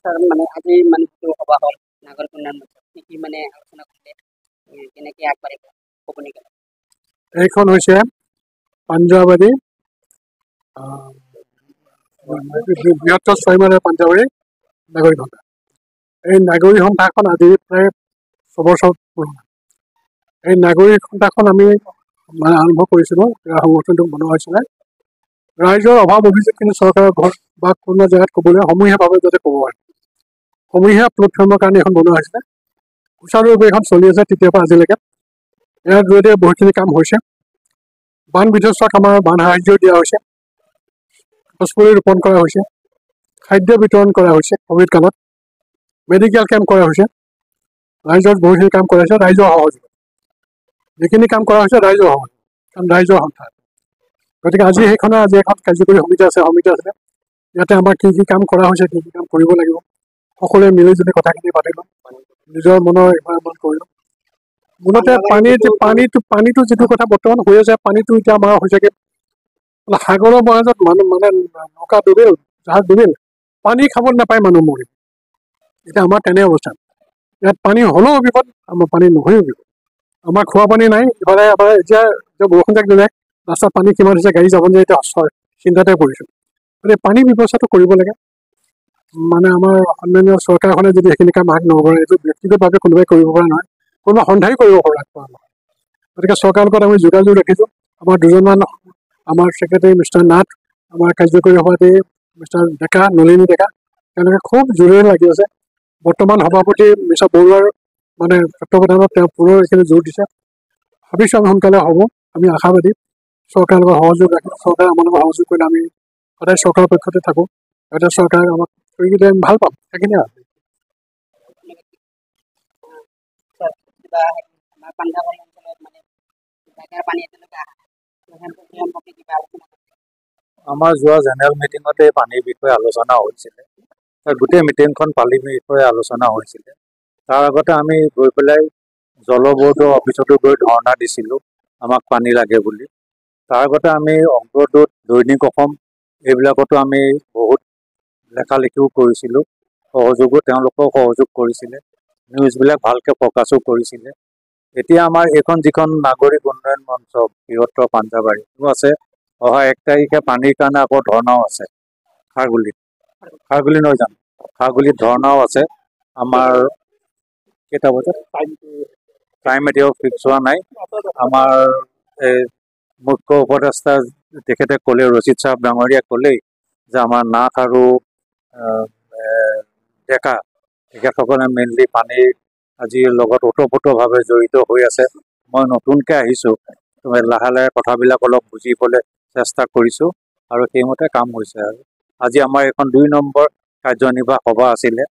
Sir মানে আজি মানে যিটো সভা হ'ল নাগৰিক উন্নয়ন মঞ্চ কি মানে আলোচনা কৰিলে কেনেকৈ আগবাঢ়িব ক'ব নেকি? এইখন হৈছে পাঞ্জাবাৰী বৃহত্তৰ ছয়মাইলৰ পাঞ্জাবাৰী নাগৰিক সন্থা। এই নাগৰিক সন্থাখন আজি প্ৰায় 6 বছৰ পুৰণা। এই নাগৰিক সন্থাখন আমি মানে আৰম্ভ কৰিছিলোঁ, সংগঠনটো বনোৱা হৈছিলে ৰাইজৰ অভাৱ অভিযোগখিনি চৰকাৰৰ ঘৰত বা কোনো জেগাত ক'বলৈ সমূহীয়াভাৱে যাতে ক'ব পাৰে, সমূহীয়া প্লেটফৰ্মৰ কাৰণে এখন বনোৱা হৈছিলে। সুচাৰুৰূপে এখন চলি আছে তেতিয়াৰ পৰা আজিলৈকে। ইয়াৰ জৰিয়তে বহুতখিনি কাম হৈছে। বান বিধ্বস্তক আমাৰ বান সাহায্য দিয়া হৈছে, গছপুলি ৰোপণ কৰা হৈছে, খাদ্য বিতৰণ কৰা হৈছে, ক'ভিড কালত মেডিকেল কেম্প কৰা হৈছে, ৰাইজৰ বহুখিনি কাম কৰা হৈছে। ৰাইজৰ সহযোগ যিখিনি কাম কৰা হৈছে ৰাইজৰ সহযোগ, কাৰণ ৰাইজৰ সন্থা। গতিকে আজি সেইখনে আজি এখন কাৰ্যকৰী সমিতি আছে ইয়াতে আমাৰ কি কি কাম কৰা হৈছে, কি কি কাম কৰিব লাগিব, সকলোৱে মিলি যদি কথাখিনি পাতিলোঁ, নিজৰ মনৰ ইমান কৰিলোঁ। মূলতে পানীটো যিটো কথা বৰ্তমান হৈ আছে, পানীটো এতিয়া আমাৰ হৈছেগৈ সাগৰৰ মাজত মানুহ মানে নৌকা ডুবিল, জাহাজ ডুবিল, পানী খাব নাপায় মানুহ মৰিল। এতিয়া আমাৰ তেনে অৱস্থা। ইয়াত পানী হ'লেও বিপদ, আমাৰ পানী নহয়ও বিপদ। আমাৰ খোৱা পানী নাই। ইফালে আমাৰ এতিয়া বৰষুণ যাক দিলে ৰাস্তাত পানী কিমান হৈছে, গাড়ী যাব নাযায়, এতিয়া চিন্তাতে পৰিছোঁ। গতিকে পানী ব্যৱস্থাটো কৰিব লাগে। মানে আমাৰ অন্যান্য চৰকাৰখনে যদি সেইখিনি কাম আগ নকৰে, এইটো ব্যক্তিগতভাৱে কোনোবাই কৰিব পৰা নহয়, কোনোবা সন্থাই কৰিব পৰা নহয়। গতিকে চৰকাৰৰ লগত আমি যোগাযোগ ৰাখিছোঁ। আমাৰ দুজনমান আমাৰ ছেক্ৰেটাৰী মিষ্টাৰ নাথ, আমাৰ কাৰ্যকৰী সভাপতি মিষ্টাৰ ডেকা, নলিনী ডেকা, তেওঁলোকে খুব জোৰেৰে লাগি আছে। বৰ্তমান সভাপতি মিষ্টাৰ বৰুৱাৰ মানে তত্ত্বাৱধানত তেওঁ পুনৰ এইখিনি জোৰ দিছে। ভাবিছোঁ আমি সোনকালে হ'ব। আমি আশাবাদী চৰকাৰৰ লগত সহযোগ ৰাখিম। চৰকাৰে আমাৰ লগত সহযোগ কৰিলে আমি সদায় চৰকাৰৰ পক্ষতে থাকোঁ। এতিয়া চৰকাৰে আমাক কৰি দিলে আমি ভাল পাম, সেইখিনিয়ে আৰু। আমাৰ পাঞ্জাবাৰী অঞ্চলত মানে জাগাৰ পানী এতিয়ালৈকে আমাৰ যোৱা জেনেৰেল মিটিঙতে পানীৰ বিষয়ে আলোচনা হৈছিলে। গোটেই মিটিংখন পানীৰ বিষয়ে আলোচনা হৈছিলে। তাৰ আগতে আমি গৈ পেলাই জল বৰ্ডৰ অফিচতো গৈ ধৰ্ণা দিছিলোঁ, আমাক পানী লাগে বুলি। তাৰ আগতে আমি অগ্ৰদূত, দৈনিক অসম এইবিলাকতো আমি বহুত লেখালেখিও কৰিছিলোঁ, তেওঁলোকেও সহযোগ কৰিছিলে, নিউজবিলাক ভালকৈ প্ৰকাশো কৰিছিলে। এতিয়া আমাৰ এইখন যিখন নাগৰিক উন্নয়ন মঞ্চ বৃহত্তৰ পাঞ্জাবাৰীটো আছে, অহা 1 তাৰিখে পানীৰ কাৰণে আকৌ ধৰ্ণাও আছে খাৰগুলি নহয় জানো, খাৰগুলিত ধৰ্ণাও আছে। আমাৰ কেইটা বজাত টাইম এতিয়াও ফিক্স হোৱা নাই। আমাৰ মুখ্য উপদেষ্টা তেখেতে ক'লে, ৰচিদ চাহাব ডাঙৰীয়া ক'লেই যে আমাৰ নাথ আৰু ডেকা তেখেতসকলে মেইনলি পানীৰ আজিৰ লগত ওতঃপ্ৰোতভাৱে জড়িত হৈ আছে। মই নতুনকৈ আহিছোঁ, লাহে লাহে কথাবিলাক অলপ বুজিবলৈ চেষ্টা কৰিছোঁ আৰু সেইমতে কাম হৈছে। আৰু আজি আমাৰ এখন 2 নম্বৰ কাৰ্যনিৰ্বাহ সভা আছিলে।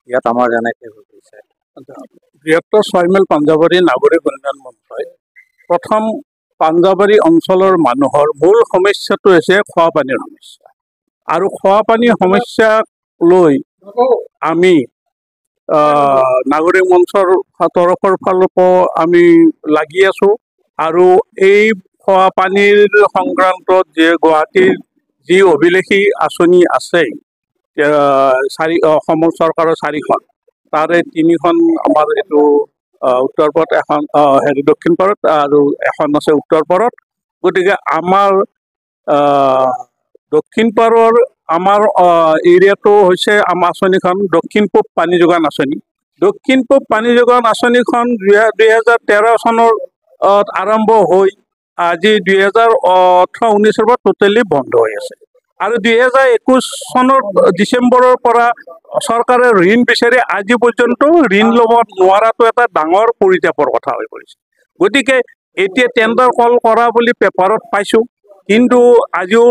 ইয়াত আমাৰ যেনেকৈ হৈ গৈছে বৃহত্তৰ 6 মাইল পাঞ্জাবাৰী নাগৰিক উন্নয়ন মঞ্চই প্ৰথম পাঞ্জাবাৰী অঞ্চলৰ মানুহৰ মূল সমস্যাটো হৈছে খোৱাপানীৰ সমস্যা। আৰু খোৱাপানীৰ সমস্যাক লৈ আমি নাগৰিক মঞ্চৰ তৰফৰ ফালৰ পৰা আমি লাগি আছোঁ। আৰু এই খোৱাপানীৰ সংক্ৰান্তত যে গুৱাহাটীৰ যি অভিলেখী আঁচনি আছে, অসম চৰকাৰৰ 4খন, তাৰে 3খন আমাৰ এইটো উত্তৰ পাৰত, এখন দক্ষিণ পাৰত আৰু এখন আছে উত্তৰ পাৰত। গতিকে আমাৰ দক্ষিণ পাৰৰ আমাৰ এৰিয়াটো হৈছে আমাৰ আঁচনিখন দক্ষিণ পূব পানী যোগান আঁচনি। দক্ষিণ পূব পানী যোগান আঁচনিখন 2013 চনৰ আৰম্ভ হৈ আজি 2018-19 পৰা টোটেলি বন্ধ হৈ আছে। আৰু 2021 চনৰ ডিচেম্বৰৰ পৰা চৰকাৰে ঋণ বিচাৰি আজি পৰ্যন্ত ঋণ ল'ব নোৱাৰাটো এটা ডাঙৰ পৰিতাপৰ কথা হৈ পৰিছে। গতিকে এতিয়া টেণ্ডাৰ কল কৰা বুলি পেপাৰত পাইছোঁ, কিন্তু আজিও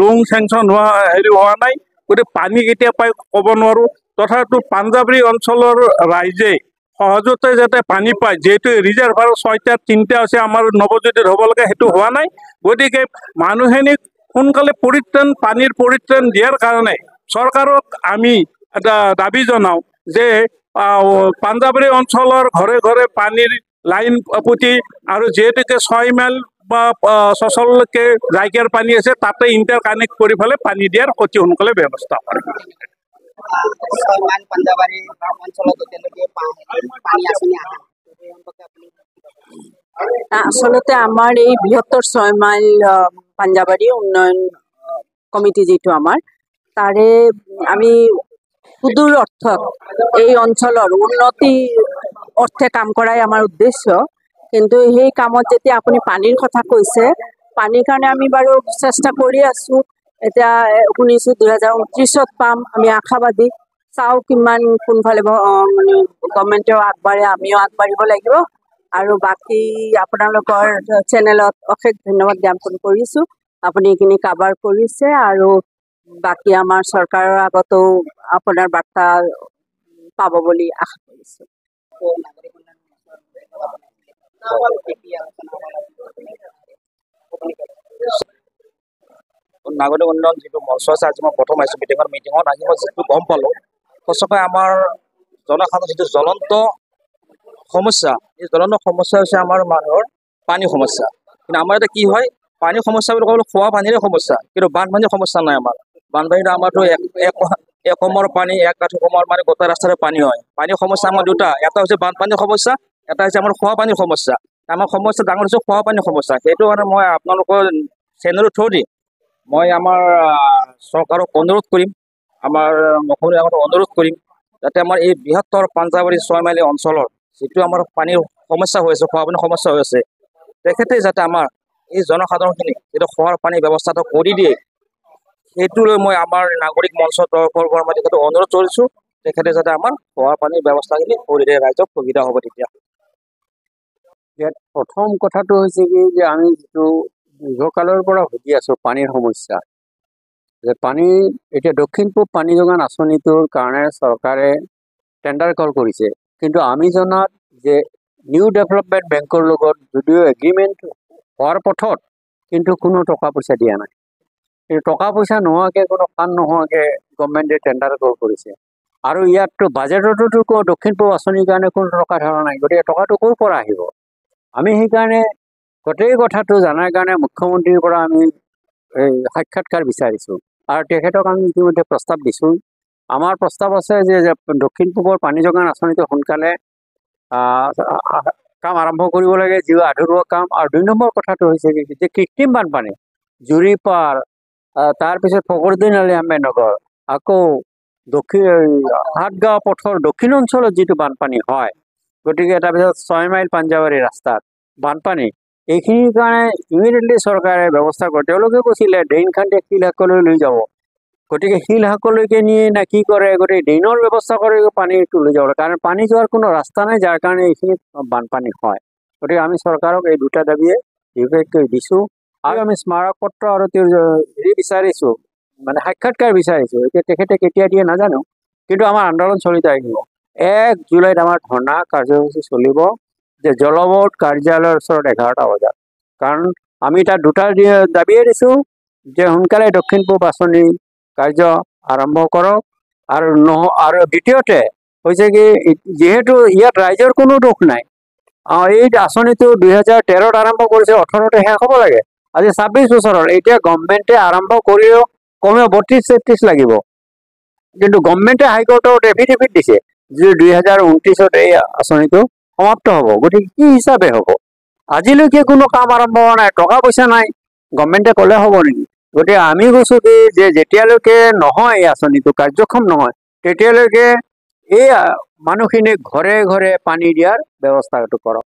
লোন চেংচন হোৱা নাই। গতিকে পানী কেতিয়া পাই ক'ব নোৱাৰোঁ। তথাপিতো পাঞ্জাবাৰী অঞ্চলৰ ৰাইজে সহজতে যাতে পানী পায়, যিহেতু ৰিজাৰ্ভাৰ 6টা 3টা আছে, আমাৰ নৱজ্যোতিত হ'ব লাগে, সেইটো হোৱা নাই। গতিকে মানুহখিনিক সোনকালে পানীৰ পৰিত্ৰাণ দিয়াৰ কাৰণে চৰকাৰক আমি এটা দাবী জনাওঁ যে পাঞ্জাবাৰী অঞ্চলৰ ঘৰে ঘৰে পানীৰ লাইন পুতি আৰু যিহেতুকে 6 মাইল বা চচললৈকে জাইকাৰ পানী আছে, তাতে ইণ্টাৰ কানেক্ট কৰি পেলাই পানী দিয়াৰ অতি সোনকালে ব্যৱস্থা কৰে। ছয় মাইল পাঞ্জাবাৰী অঞ্চলত এতিয়ালৈকে পানী আঁচনি অহা নাই। এই সম্পৰ্কে আপুনি আচলতে আমাৰ এই বৃহত্তৰ 6 মাইল পাঞ্জাবাৰী উন্নয়ন কমিটি যিটো আমাৰ তাৰে আমি সুদূৰ অৰ্থত এই অঞ্চলৰ উন্নতি অৰ্থে কাম কৰাই আমাৰ উদ্দেশ্য। কিন্তু সেই কামত যেতিয়া আপুনি পানীৰ কথা কৈছে, পানীৰ কাৰণে আমি বাৰু চেষ্টা কৰি আছো। এতিয়া শুনিছোঁ 2029 পাম, আমি আশাবাদী। চাওঁ কিমান কোনফালে মানে গভৰ্ণমেণ্টেও আগবাঢ়ে, আমিও আগবাঢ়িব লাগিব। আৰু বাকী আপোনালোকৰ চেনেলত অশেষ ধন্যবাদ জ্ঞাপন কৰিছোঁ, আপুনি এইখিনি কাভাৰ কৰিছে। আৰু বাকী আমাৰ চৰকাৰৰ আগতো আপোনাৰ বাৰ্তা পাব বুলি আশা কৰিছোঁ। নাগৰিক উন্নয়ন মঞ্চৰ কেতিয়া আলোচনা হ'ব নাগৰিক উন্নয়ন যিটো মঞ্চ আছে, আজি মই প্ৰথম আহিছোঁ মিটিঙত আহি মই যিটো গম পালোঁ, সঁচাকৈ আমাৰ জনসাধাৰণৰ যিটো জ্বলন্ত সমস্যা, এই জ্বলন্ত সমস্যা হৈছে আমাৰ মানুহৰ পানীৰ সমস্যা। কিন্তু আমাৰ এতিয়া কি হয়, পানীৰ সমস্যা বুলি ক'বলৈ খোৱা পানীৰে সমস্যা, কিন্তু বানপানীৰ সমস্যা নাই আমাৰ। বানপানীটো আমাৰতো একমৰ পানী, এক কাঠি কমৰ মানে গোটেই ৰাস্তাৰে পানী হয়। পানীৰ সমস্যা আমাৰ দুটা, এটা হৈছে বানপানীৰ সমস্যা, এটা হৈছে আমাৰ খোৱা পানীৰ সমস্যা। আমাৰ সমস্যা ডাঙৰ হৈছে খোৱা পানীৰ সমস্যা। সেইটো কাৰণে মই আপোনালোকৰ চেনেলৰ থ্ৰু দি মই আমাৰ চৰকাৰক অনুৰোধ কৰিম, আমাৰ মুখ্যমন্ত্ৰীৰ আগত অনুৰোধ কৰিম, যাতে আমাৰ এই বৃহত্তৰ পাঞ্জাবাৰী 6 মাইল অঞ্চলৰ যিটো আমাৰ পানীৰ সমস্যা হৈ আছে, খোৱা পানীৰ সমস্যা হৈ আছে, তেখেতে যাতে আমাৰ এই জনসাধাৰণখিনি যিটো খোৱাৰ পানীৰ ব্যৱস্থাটো কৰি দিয়ে, সেইটো লৈ মই আমাৰ নাগৰিক মঞ্চৰ তৰফৰ পৰা মই তেখেতক অনুৰোধ কৰিছোঁ, তেখেতে যাতে আমাৰ খোৱাৰ পানীৰ ব্যৱস্থাখিনি কৰি দিয়ে, ৰাইজক সুবিধা হ'ব। তেতিয়া ইয়াত প্ৰথম কথাটো হৈছে কি যে আমি যিটো দীৰ্ঘকালৰ পৰা ভুগি আছোঁ পানীৰ সমস্যা, যে পানী এতিয়া দক্ষিণ পূব পানী যোগান আঁচনিটোৰ কাৰণে চৰকাৰে টেণ্ডাৰ কল কৰিছে। কিন্তু আমি জনাত যে নিউ ডেভেলপমেণ্ট বেংকৰ লগত যদিও এগ্ৰিমেণ্ট হোৱাৰ পথত, কিন্তু কোনো টকা পইচা দিয়া নাই। কিন্তু টকা পইচা নোহোৱাকৈ, কোনো ফাণ্ড নোহোৱাকৈ গভৰ্ণমেণ্টে টেণ্ডাৰ কল কৰিছে। আৰু ইয়াততো বাজেটতো দক্ষিণ পূব আঁচনিৰ কাৰণে কোনো টকা ধৰা নাই, গতিকে টকাটো ক'ৰ পৰা আহিব? আমি সেইকাৰণে গোটেই কথাটো জনাৰ কাৰণে মুখ্যমন্ত্ৰীৰ পৰা আমি এই সাক্ষাৎকাৰ বিচাৰিছোঁ, আৰু তেখেতক আমি ইতিমধ্যে প্ৰস্তাৱ দিছোঁ। আমাৰ প্ৰস্তাৱ আছে যে দক্ষিণ পূবৰ পানী যোগান আঁচনিটো সোনকালে কাম আৰম্ভ কৰিব লাগে, যিও আধৰুৱা কাম। আৰু 2 নম্বৰ কথাটো হৈছে কি যে কৃত্ৰিম বানপানী, জুৰিপাৰ, তাৰপিছত ফকৰুদ্দিন আলি আহমেদ নগৰ, আকৌ হাটগাঁও পথৰ দক্ষিণ অঞ্চলত যিটো বানপানী হয়, গতিকে তাৰপিছত 6 মাইল পাঞ্জাবাৰী ৰাস্তাত বানপানী, এইখিনিৰ কাৰণে ইমিডিয়েটলি চৰকাৰে ব্যৱস্থা কৰে। তেওঁলোকে কৈছিলে ড্ৰেইন খান্দি শিলহাকলৈ লৈ যাব, গতিকে শিলহাকলৈকে নিয়ে না কি কৰে, গতিকে ড্ৰেইনৰ ব্যৱস্থা কৰি পানীটো লৈ যাব, কাৰণ পানী যোৱাৰ কোনো ৰাস্তা নাই, যাৰ কাৰণে এইখিনিত বানপানী হয়। গতিকে আমি চৰকাৰক এই দুটা দাবীয়ে বিশেষকৈ দিছোঁ। আৰু আমি স্মাৰক পত্ৰ আৰু তেওঁৰ বিচাৰিছোঁ, মানে সাক্ষাৎকাৰ বিচাৰিছোঁ। এতিয়া তেখেতে কেতিয়া দিয়ে নাজানো, কিন্তু আমাৰ আন্দোলন চলি থাকিব। 1 জুলাইত আমাৰ ধৰ্ণা কাৰ্যসূচী চলিব, যে জলবোৰ্ড কাৰ্যালয়ৰ ওচৰত 11টা বজাত। কাৰণ আমি তাত দুটা দাবীয়ে দিছোঁ, যে সোনকালে দক্ষিণ পূব আঁচনি কাৰ্য আৰম্ভ কৰক, আৰু দ্বিতীয়তে হৈছে কি, যিহেতু ইয়াত ৰাইজৰ কোনো দোষ নাই। এই আঁচনিটো 2013ত আৰম্ভ কৰিছে, 18তে শেষ হ'ব লাগে। আজি 26 বছৰৰ, এতিয়া গভৰ্ণমেণ্টে আৰম্ভ কৰিও কমেও 32-33 লাগিব। কিন্তু গভৰ্ণমেণ্টে হাইকোৰ্টত এফিডেভিট দিছে যে 2029ত এই আঁচনিটো সমাপ্ত হ'ব। গতিকে কি হিচাপে হ'ব? আজিলৈকে কোনো কাম আৰম্ভ হোৱা নাই, টকা পইচা নাই, গভৰ্ণমেণ্টে ক'লে হ'ব নেকি? গতিকে আমি কৈছোঁ কি যে যেতিয়ালৈকে নহয় এই আঁচনিটো কাৰ্যক্ষম নহয়, তেতিয়ালৈকে এই মানুহখিনিক ঘৰে ঘৰে পানী দিয়াৰ ব্যৱস্থাটো কৰক।